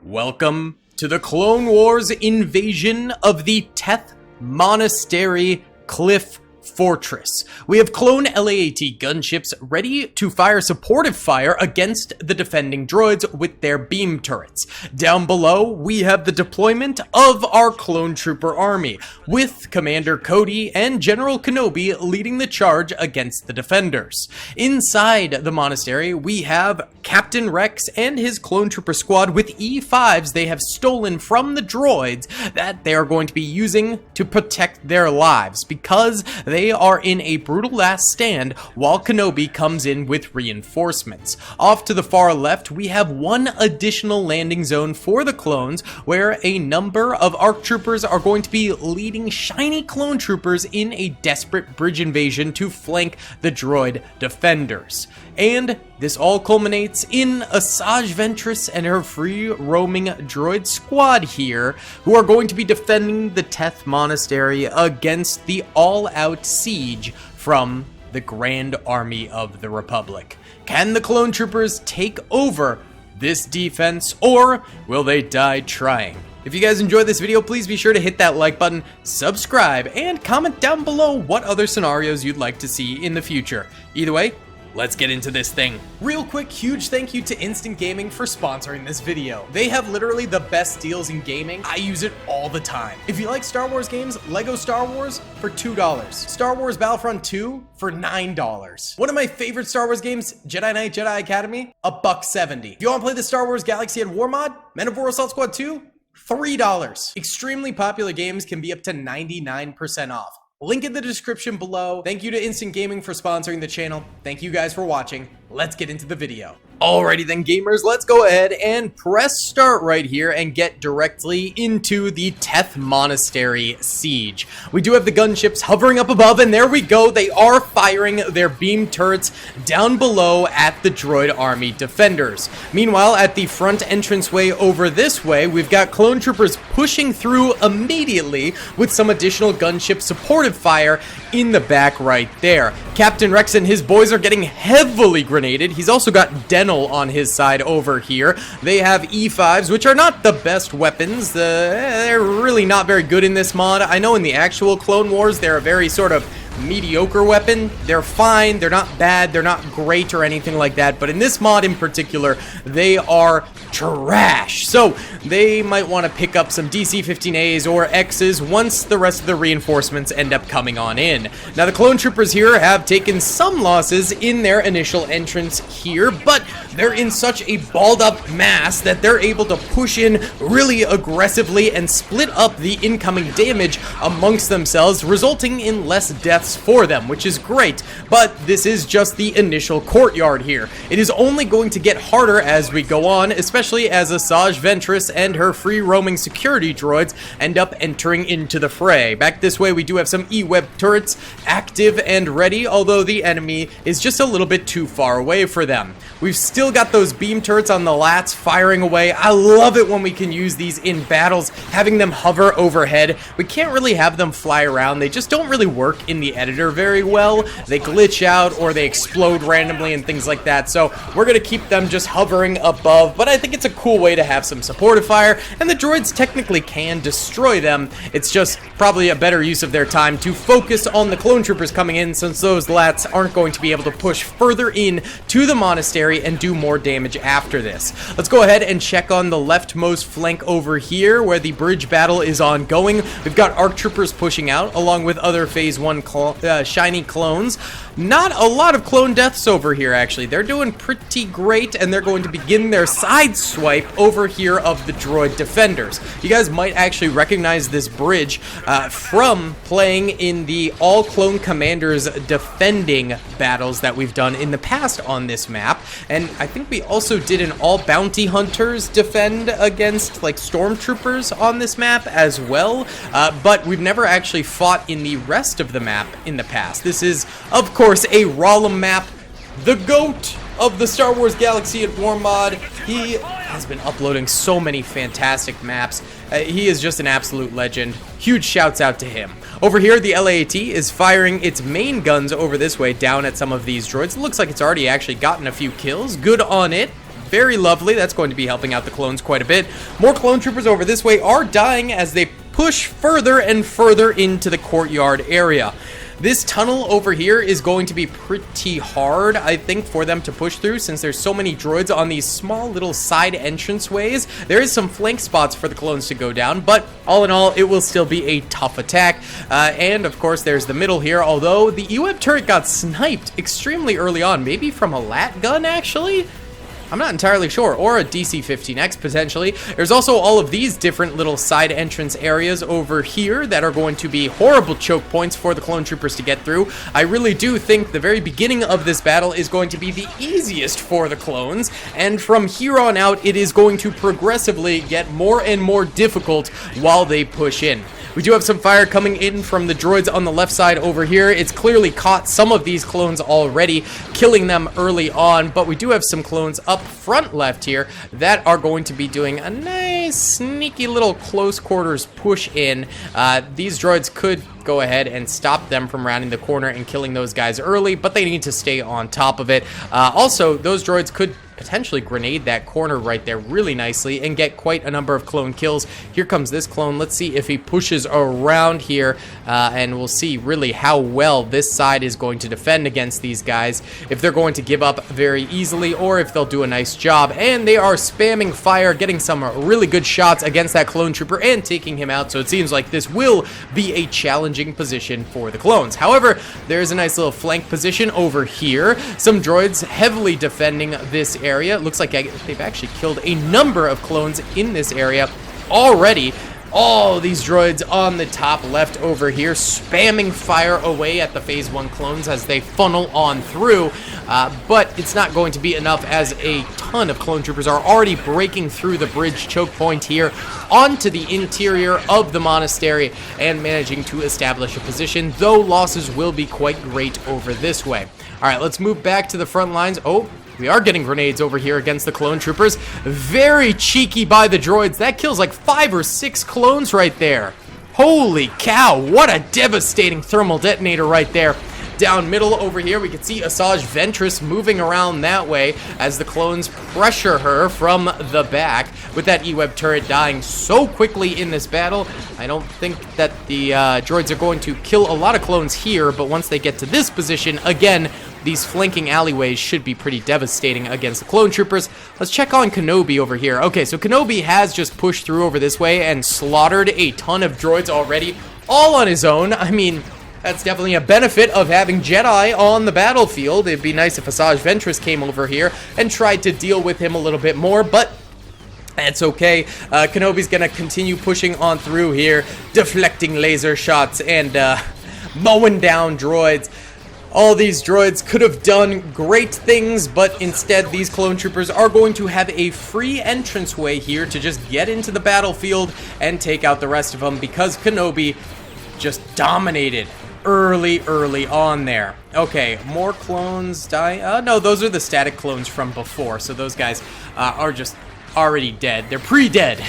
Welcome to the Clone Wars invasion of the Teth Monastery Cliff Fortress. We have clone LAAT gunships ready to fire supportive fire against the defending droids with their beam turrets. Down below, we have the deployment of our clone trooper army, with Commander Cody and General Kenobi leading the charge against the defenders. Inside the monastery, we have Captain Rex and his clone trooper squad with E5s they have stolen from the droids that they are going to be using to protect their lives, because they are in a brutal last stand while Kenobi comes in with reinforcements. Off to the far left, we have one additional landing zone for the clones, where a number of ARC troopers are going to be leading shiny clone troopers in a desperate bridge invasion to flank the droid defenders. And this all culminates in Asajj Ventress and her free-roaming droid squad here, who are going to be defending the Teth Monastery against the all-out siege from the Grand Army of the Republic. Can the clone troopers take over this defense, or will they die trying? If you guys enjoyed this video, please be sure to hit that like button, subscribe, and comment down below what other scenarios you'd like to see in the future. Either way, let's get into this thing. Real quick, huge thank you to Instant Gaming for sponsoring this video. They have literally the best deals in gaming. I use it all the time. If you like Star Wars games, Lego Star Wars for $2. Star Wars Battlefront 2 for $9. One of my favorite Star Wars games, Jedi Knight Jedi Academy, $1.70. If you want to play the Star Wars Galaxy at War mod, Men of War Assault Squad 2, $3. Extremely popular games can be up to 99% off. Link in the description below. Thank you to Instant Gaming for sponsoring the channel. Thank you guys for watching. Let's get into the video. Alrighty then, gamers, let's go ahead and press start right here and get directly into the Teth Monastery siege. We do have the gunships hovering up above, and there we go. They are firing their beam turrets down below at the droid army defenders. Meanwhile, at the front entranceway over this way, we've got clone troopers pushing through immediately with some additional gunship supportive fire in the back right there. Captain Rex and his boys are getting heavily grenaded. He's also got Denel on his side over here. They have E5s, which are not the best weapons. They're really not very good in this mod. I know in the actual Clone Wars, they're a very sort of mediocre weapon. They're fine, they're not bad, they're not great or anything like that, but in this mod in particular, they are trash. So they might want to pick up some DC-15As or X's once the rest of the reinforcements end up coming on in. Now the clone troopers here have taken some losses in their initial entrance here, but they're in such a balled up mass that they're able to push in really aggressively and split up the incoming damage amongst themselves, resulting in less deaths for them, which is great. But this is just the initial courtyard here. It is only going to get harder as we go on, especially as Asajj Ventress and her free-roaming security droids end up entering into the fray. Back this way, we do have some E-web turrets active and ready, although the enemy is just a little bit too far away for them. We've still got those beam turrets on the LAATs firing away. I love it when we can use these in battles, having them hover overhead. We can't really have them fly around. They just don't really work in the editor very well. They glitch out or they explode randomly and things like that. So we're going to keep them just hovering above, but I think it's a cool way to have some supportive fire, and the droids technically can destroy them. It's just probably a better use of their time to focus on the clone troopers coming in, since those LAATs aren't going to be able to push further in to the monastery and do more damage after this. Let's go ahead and check on the leftmost flank over here, where the bridge battle is ongoing. We've got ARC troopers pushing out, along with other Phase 1 shiny clones. Not a lot of clone deaths over here, actually. They're doing pretty great, and they're going to begin their side swipe over here of the droid defenders. You guys might actually recognize this bridge from playing in the all clone commanders defending battles that we've done in the past on this map, and I think we also did an all bounty hunters defend against like stormtroopers on this map as well, but we've never actually fought in the rest of the map in the past. This is, of course, a Rollum map, the GOAT of the Star Wars Galaxy at War mod. He has been uploading so many fantastic maps. He is just an absolute legend. Huge shouts out to him. Over here, the LAAT is firing its main guns over this way down at some of these droids. It looks like it's already actually gotten a few kills. Good on it. Very lovely. That's going to be helping out the clones quite a bit. More clone troopers over this way are dying as they push further and further into the courtyard area. This tunnel over here is going to be pretty hard, I think, for them to push through since there's so many droids on these small little side entrance ways. There is some flank spots for the clones to go down, but all in all, it will still be a tough attack. And of course, there's the middle here, although the EWEB turret got sniped extremely early on, maybe from a LAAT gun, actually? I'm not entirely sure, or a DC-15X potentially. There's also all of these different little side entrance areas over here that are going to be horrible choke points for the clone troopers to get through. I really do think the very beginning of this battle is going to be the easiest for the clones, and from here on out, it is going to progressively get more and more difficult while they push in. We do have some fire coming in from the droids on the left side over here. It's clearly caught some of these clones already, killing them early on, but we do have some clones up front left here that are going to be doing a nice, sneaky little close quarters push in. These droids could go ahead and stop them from rounding the corner and killing those guys early, but they need to stay on top of it. Also, those droids could potentially grenade that corner right there really nicely and get quite a number of clone kills. Here comes this clone. Let's see if he pushes around here, and we'll see really how well this side is going to defend against these guys, if they're going to give up very easily or if they'll do a nice job. And they are spamming fire, getting some really good shots against that clone trooper and taking him out, so it seems like this will be a challenging position for the clones. However, there's a nice little flank position over here. Some droids heavily defending this area. It looks like they've actually killed a number of clones in this area already. All these droids on the top left over here spamming fire away at the phase 1 clones as they funnel on through, but it's not going to be enough as a ton of clone troopers are already breaking through the bridge choke point here onto the interior of the monastery and managing to establish a position, though losses will be quite great over this way. All right, let's move back to the front lines. Oh, we are getting grenades over here against the clone troopers. Very cheeky by the droids. That kills like 5 or 6 clones right there. Holy cow, what a devastating thermal detonator right there. Down middle over here, we can see Asajj Ventress moving around that way as the clones pressure her from the back, with that EWEB turret dying so quickly in this battle. I don't think that the droids are going to kill a lot of clones here, but once they get to this position, again, these flanking alleyways should be pretty devastating against the clone troopers. Let's check on Kenobi over here. Okay, so Kenobi has just pushed through over this way and slaughtered a ton of droids already, all on his own. I mean, that's definitely a benefit of having Jedi on the battlefield. It'd be nice if Asajj Ventress came over here and tried to deal with him a little bit more, but that's okay. Kenobi's gonna continue pushing on through here, deflecting laser shots and mowing down droids. All these droids could have done great things, but instead these clone troopers are going to have a free entranceway here to just get into the battlefield and take out the rest of them because Kenobi just dominated early on there. Okay, more clones die. No, those are the static clones from before, so those guys are just already dead. They're pre-dead.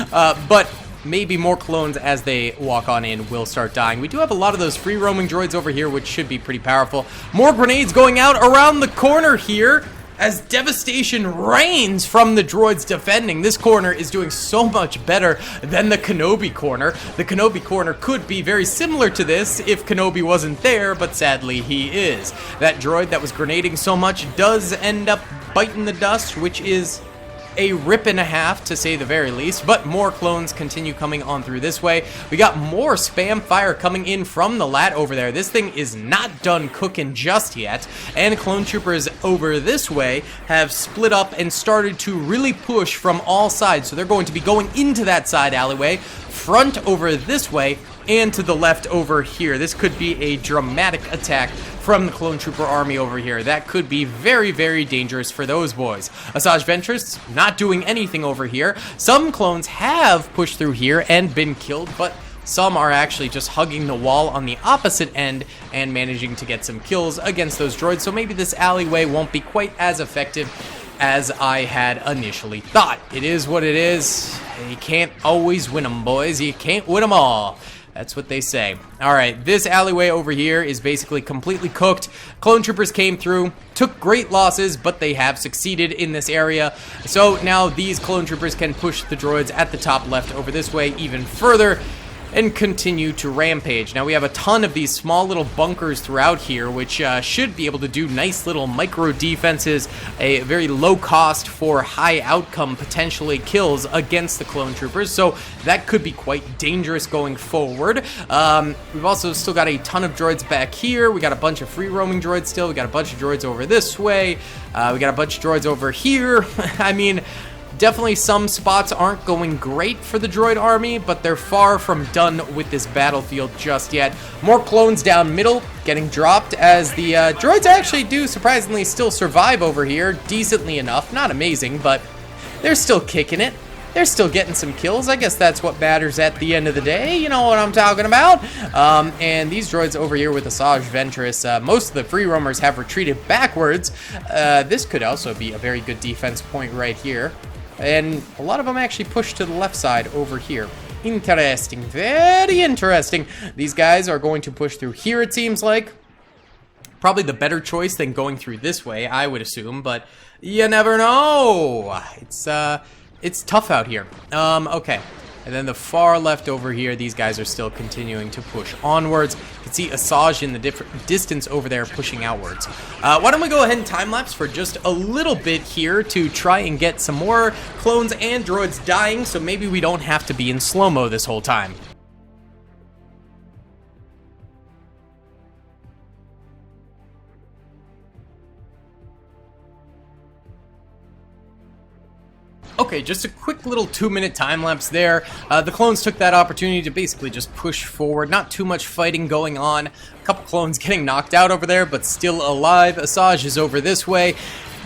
But maybe more clones as they walk on in will start dying. We do have a lot of those free roaming droids over here, which should be pretty powerful. More grenades going out around the corner here as devastation rains from the droids defending. This corner is doing so much better than the Kenobi corner. The Kenobi corner could be very similar to this if Kenobi wasn't there, but sadly he is. That droid that was grenading so much does end up biting the dust, which is a rip and a half to say the very least, but more clones continue coming on through this way. We got more spam fire coming in from the LAAT over there. This thing is not done cooking just yet, and clone troopers over this way have split up and started to really push from all sides, so they're going to be going into that side alleyway, front over this way, and to the left over here. This could be a dramatic attack from the clone trooper army over here. That could be very, very dangerous for those boys. Asajj Ventress not doing anything over here. Some clones have pushed through here and been killed, but some are actually just hugging the wall on the opposite end and managing to get some kills against those droids, so maybe this alleyway won't be quite as effective as I had initially thought. It is what it is. You can't always win them, boys. You can't win them all. That's what they say. All right, this alleyway over here is basically completely cooked. Clone troopers came through, took great losses, but they have succeeded in this area. So now these clone troopers can push the droids at the top left over this way even further and continue to rampage. Now we have a ton of these small little bunkers throughout here, which should be able to do nice little micro defenses, a very low cost for high outcome potentially kills against the clone troopers, so that could be quite dangerous going forward. We've also still got a ton of droids back here. We got a bunch of free roaming droids still. We got a bunch of droids over this way. We got a bunch of droids over here. I mean, definitely some spots aren't going great for the droid army, but they're far from done with this battlefield just yet. More clones down middle getting dropped as the droids actually do surprisingly still survive over here decently enough. Not amazing, but they're still kicking it. They're still getting some kills. I guess that's what matters at the end of the day. You know what I'm talking about. And these droids over here with Asajj Ventress, most of the free roamers have retreated backwards. This could also be a very good defense point right here. And a lot of them actually push to the left side over here. Interesting. Very interesting. These guys are going to push through here, it seems like. Probably the better choice than going through this way, I would assume. But you never know. It's tough out here. Okay. And then the far left over here, these guys are still continuing to push onwards. You can see Asajj in the distance over there pushing outwards. Why don't we go ahead and time-lapse for just a little bit here to try and get some more clones and droids dying, so maybe we don't have to be in slow-mo this whole time. Okay, just a quick little 2-minute time lapse there. The clones took that opportunity to basically just push forward. Not too much fighting going on. A couple clones getting knocked out over there, but still alive. Asajj is over this way.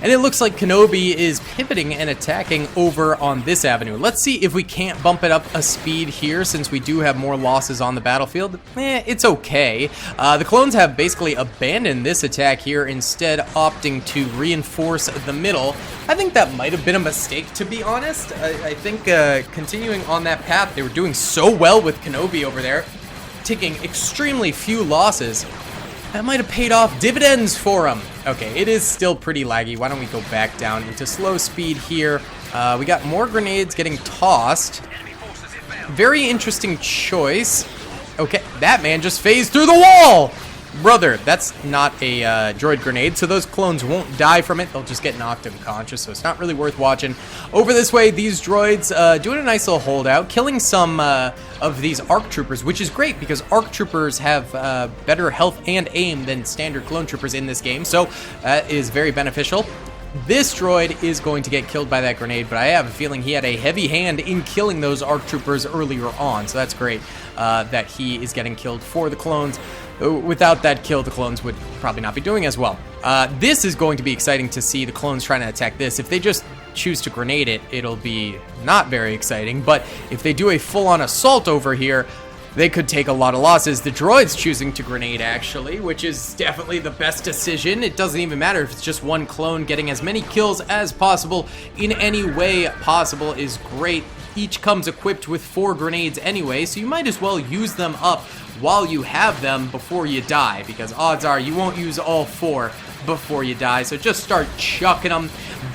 And it looks like Kenobi is pivoting and attacking over on this avenue. Let's see if we can't bump it up a speed here, since we do have more losses on the battlefield. It's okay. The clones have basically abandoned this attack here, instead opting to reinforce the middle. I think that might have been a mistake, to be honest. I think continuing on that path, they were doing so well with Kenobi over there, taking extremely few losses. That might have paid off dividends for him. Okay, it is still pretty laggy. Why don't we go back down into slow speed here? We got more grenades getting tossed. Very interesting choice. Okay, that man just phased through the wall! Brother, that's not a droid grenade, so those clones won't die from it. They'll just get knocked unconscious, so it's not really worth watching. Over this way, these droids doing a nice little holdout, killing some of these ARC troopers, which is great because ARC troopers have better health and aim than standard clone troopers in this game, so that is very beneficial. This droid is going to get killed by that grenade, but I have a feeling he had a heavy hand in killing those ARC troopers earlier on, so that's great that he is getting killed for the clones. Without that kill, the clones would probably not be doing as well. This is going to be exciting to see the clones trying to attack this. If they just choose to grenade it, it'll be not very exciting, but if they do a full-on assault over here, they could take a lot of losses. The droid's choosing to grenade, actually, which is definitely the best decision. It doesn't even matter if it's just one clone. Getting as many kills as possible in any way possible is great. Each comes equipped with 4 grenades anyway, so you might as well use them up while you have them before you die, because odds are you won't use all 4 before you die, so just start chucking them.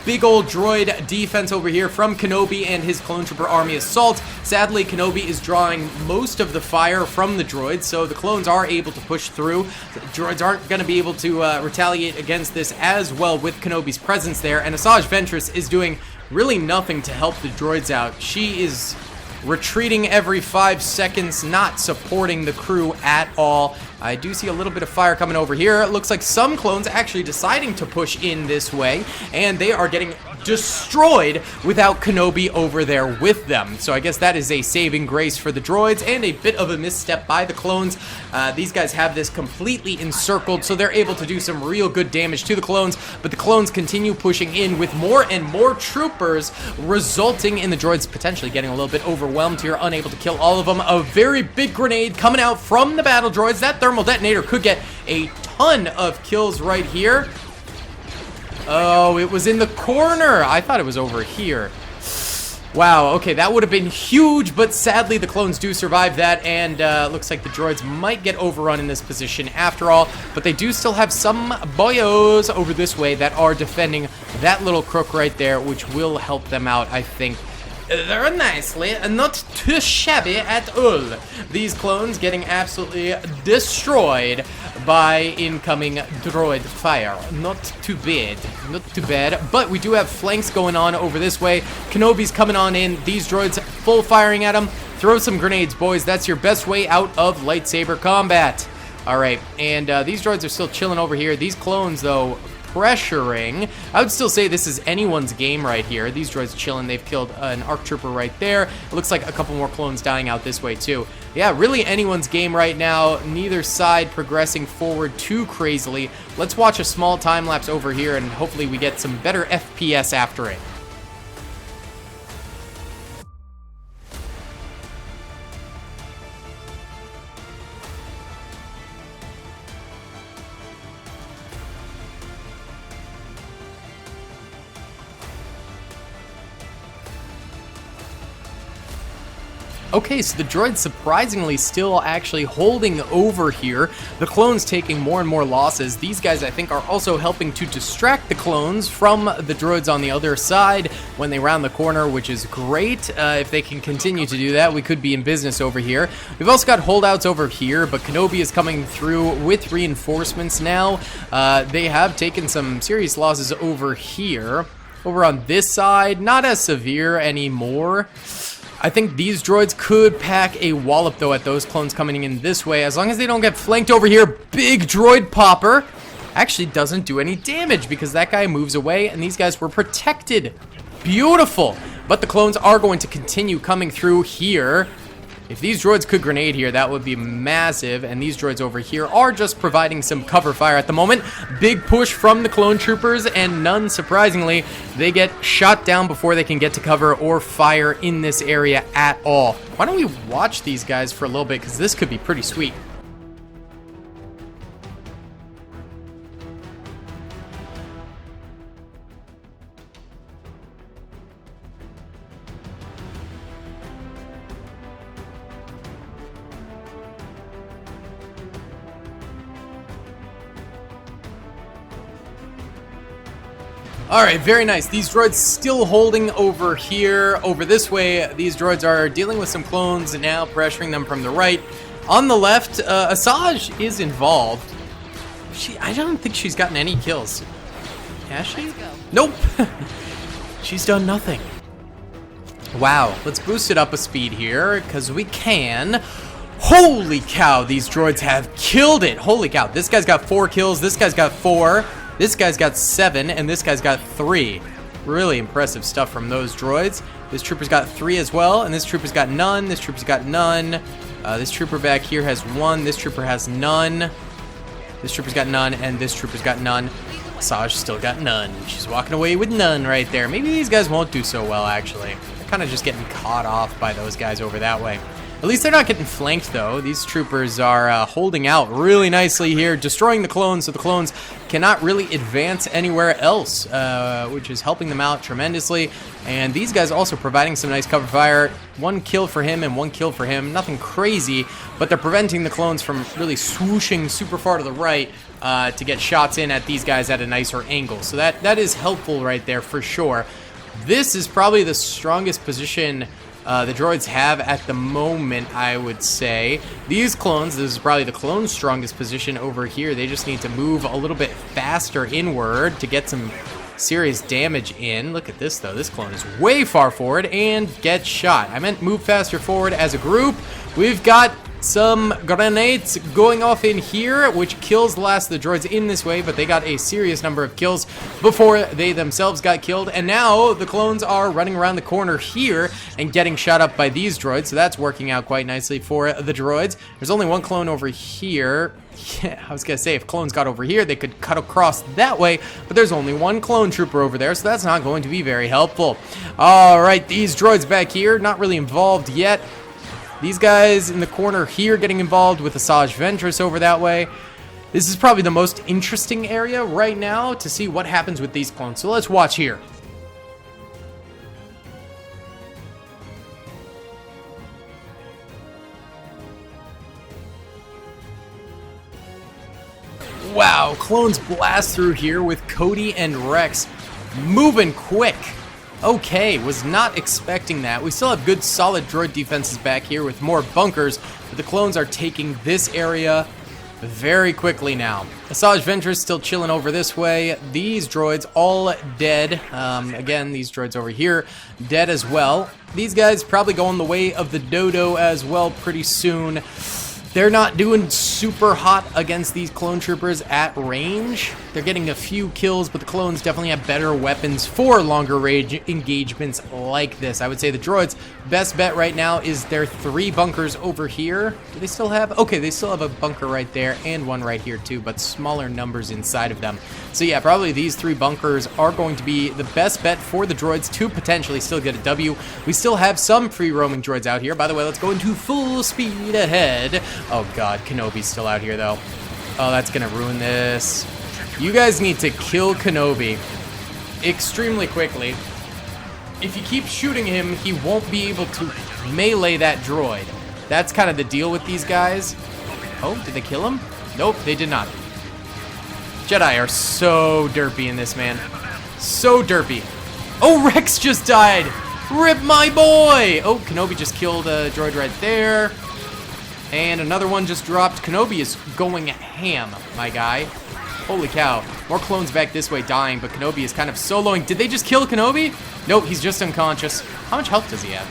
Big old droid defense over here from Kenobi and his clone trooper army assault. Sadly, Kenobi is drawing most of the fire from the droids, so the clones are able to push through. The droids aren't going to be able to retaliate against this as well with Kenobi's presence there, and Asajj Ventress is doing really nothing to help the droids out. She is retreating every 5 seconds, not supporting the crew at all. I do see a little bit of fire coming over here. It looks like some clones actually deciding to push in this way, and they are getting destroyed without Kenobi over there with them. So I guess that is a saving grace for the droids and a bit of a misstep by the clones. These guys have this completely encircled, so they're able to do some real good damage to the clones, but the clones continue pushing in with more and more troopers, resulting in the droids potentially getting a little bit overwhelmed here, unable to kill all of them. A very big grenade coming out from the battle droids. That thermal detonator could get a ton of kills right here. Oh, it was in the corner. I thought it was over here. Wow, okay, that would have been huge, but sadly the clones do survive that, and looks like the droids might get overrun in this position after all, but they do still have some boyos over this way that are defending that little crook right there, which will help them out, I think, very nicely, and not too shabby at all. These clones getting absolutely destroyed by incoming droid fire. Not too bad, not too bad. But we do have flanks going on over this way. Kenobi's coming on in. These droids full firing at them. Throw some grenades, boys. That's your best way out of lightsaber combat. All right, and these droids are still chilling over here. These clones, though, pressuring. I would still say this is anyone's game right here. These droids chilling. They've killed an ARC trooper right there. It looks like a couple more clones dying out this way too. Yeah, really anyone's game right now. Neither side progressing forward too crazily. Let's watch a small time lapse over here and hopefully we get some better FPS after it. Okay, so the droid's surprisingly still actually holding over here. The clones taking more and more losses. These guys, I think, are also helping to distract the clones from the droids on the other side when they round the corner, which is great. If they can continue to do that, we could be in business over here. We've also got holdouts over here, but Kenobi is coming through with reinforcements now. They have taken some serious losses over here. Over on this side, not as severe anymore. I think these droids could pack a wallop, though, at those clones coming in this way. As long as they don't get flanked over here, big droid popper actually doesn't do any damage because that guy moves away and these guys were protected. Beautiful. But the clones are going to continue coming through here. If these droids could grenade here, that would be massive. And these droids over here are just providing some cover fire at the moment. Big push from the clone troopers, and none surprisingly, they get shot down before they can get to cover or fire in this area at all. Why don't we watch these guys for a little bit, because this could be pretty sweet. Alright, very nice. These droids still holding over here. Over this way, these droids are dealing with some clones and now pressuring them from the right. On the left, Asajj is involved. I don't think she's gotten any kills. Has she? Nope. She's done nothing. Wow, let's boost it up a speed here, because we can. Holy cow, these droids have killed it. Holy cow, this guy's got 4 kills, this guy's got 4. This guy's got 7, and this guy's got 3. Really impressive stuff from those droids. This trooper's got 3 as well, and this trooper's got none. This trooper's got none. This trooper back here has 1. This trooper has none. This trooper's got none, and this trooper's got none. Asajj still got none. She's walking away with none right there. Maybe these guys won't do so well, actually. They're kind of just getting caught off by those guys over that way. At least they're not getting flanked, though. These troopers are holding out really nicely here, destroying the clones, so the clones cannot really advance anywhere else, which is helping them out tremendously. And these guys also providing some nice cover fire. 1 kill for him and 1 kill for him. Nothing crazy, but they're preventing the clones from really swooshing super far to the right to get shots in at these guys at a nicer angle. So that is helpful right there for sure. This is probably the strongest position the droids have at the moment, I would say. These clones, this is probably the clone's strongest position over here. They just need to move a little bit faster inward to get some serious damage in. Look at this, though. This clone is way far forward and gets shot. I meant move faster forward as a group. We've got some grenades going off in here, which kills the last of the droids in this way, but they got a serious number of kills before they themselves got killed. And now the clones are running around the corner here and getting shot up by these droids, so that's working out quite nicely for the droids. There's only 1 clone over here. Yeah, I was gonna say if clones got over here, they could cut across that way, but there's only 1 clone trooper over there, so that's not going to be very helpful. All right, these droids back here, not really involved yet. These guys in the corner here getting involved with Asajj Ventress over that way. This is probably the most interesting area right now to see what happens with these clones. So let's watch here. Wow, clones blast through here with Cody and Rex moving quick. Okay, was not expecting that. We still have good solid droid defenses back here with more bunkers, but the clones are taking this area very quickly now. Asajj Ventress still chilling over this way. These droids all dead. Again, these droids over here dead as well. These guys probably going the way of the dodo as well pretty soon. They're not doing super hot against these clone troopers at range. They're getting a few kills, but the clones definitely have better weapons for longer range engagements like this. I would say the droids' best bet right now is their 3 bunkers over here. Do they still have? Okay, they still have a bunker right there and one right here too, but smaller numbers inside of them. So yeah, probably these 3 bunkers are going to be the best bet for the droids to potentially still get a W. We still have some free roaming droids out here. By the way, let's go into full speed ahead. Oh god, Kenobi's still out here though. Oh, that's gonna ruin this. You guys need to kill Kenobi extremely quickly. If you keep shooting him, he won't be able to melee that droid. That's kind of the deal with these guys. Oh, did they kill him? Nope, they did not. Jedi are so derpy in this, man. So derpy. Oh, Rex just died. Rip my boy. Oh, Kenobi just killed a droid right there. And another one just dropped. Kenobi is going ham, my guy. Holy cow. More clones back this way dying, but Kenobi is kind of soloing. Did they just kill Kenobi? Nope, he's just unconscious. How much health does he have?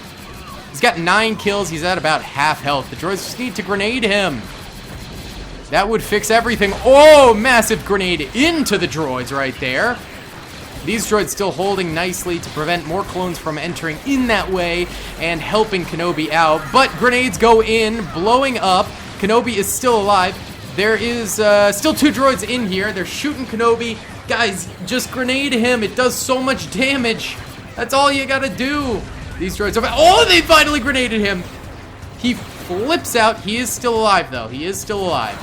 He's got 9 kills. He's at about half health. The droids just need to grenade him. That would fix everything. Oh, massive grenade into the droids right there. These droids still holding nicely to prevent more clones from entering in that way and helping Kenobi out. But grenades go in, blowing up. Kenobi is still alive. There is still 2 droids in here. They're shooting Kenobi. Guys, just grenade him. It does so much damage. That's all you gotta do. These droids are... Oh, they finally grenaded him. He flips out. He is still alive, though. He is still alive.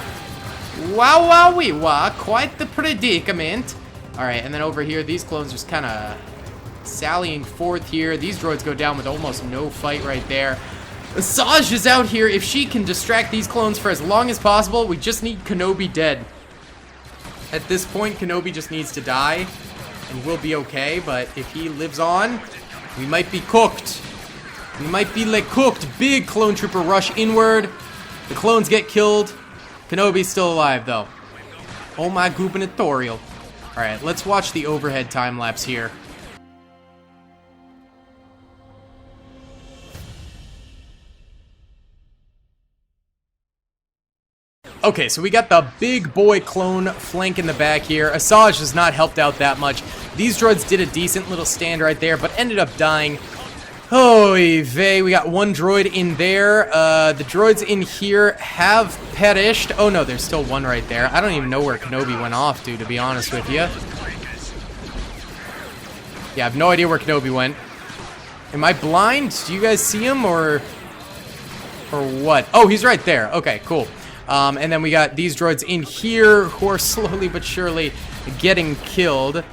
Wow, wow, wee, wah. Quite the predicament. Alright, and then over here, these clones just kind of sallying forth here. These droids go down with almost no fight right there. Asajj is out here. If she can distract these clones for as long as possible, we just need Kenobi dead. At this point, Kenobi just needs to die, and we'll be okay. But if he lives on, we might be cooked. We might be like cooked. Big clone trooper rush inward. The clones get killed. Kenobi's still alive, though. Oh my gubernatorial. Alright, let's watch the overhead time-lapse here. Okay, so we got the big boy clone flank in the back here. Asajj has not helped out that much. These droids did a decent little stand right there, but ended up dying. Oy vey, we got 1 droid in there. The droids in here have perished. Oh no, there's still 1 right there. I don't even know where Kenobi went off to be honest with you. Yeah, I have no idea where Kenobi went. Am I blind? Do you guys see him or what? Oh, he's right there. Okay, cool. And then we got these droids in here who are slowly but surely getting killed.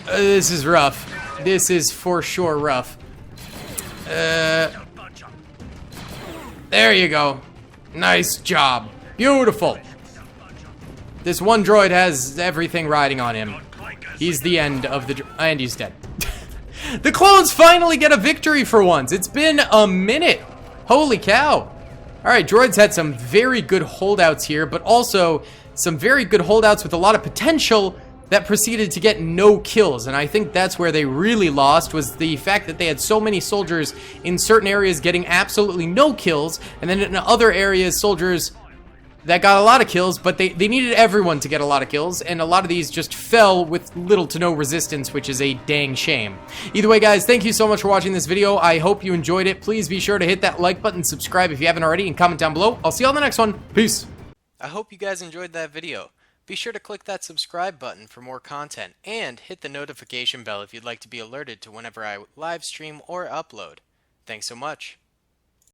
This is rough. This is for sure rough. There you go. Nice job. Beautiful. This 1 droid has everything riding on him. He's the end of the... And he's dead. The clones finally get a victory for once. It's been a minute. Holy cow. Alright, droids had some very good holdouts here, but also some very good holdouts with a lot of potential that proceeded to get no kills. And I think that's where they really lost, was the fact that they had so many soldiers in certain areas getting absolutely no kills, and then in other areas, soldiers that got a lot of kills, but they needed everyone to get a lot of kills, and a lot of these just fell with little to no resistance, which is a dang shame. Either way, guys, thank you so much for watching this video. I hope you enjoyed it. Please be sure to hit that like button, subscribe if you haven't already, and comment down below. I'll see you on the next one. Peace. I hope you guys enjoyed that video. Be sure to click that subscribe button for more content, and hit the notification bell if you'd like to be alerted to whenever I live stream or upload. Thanks so much.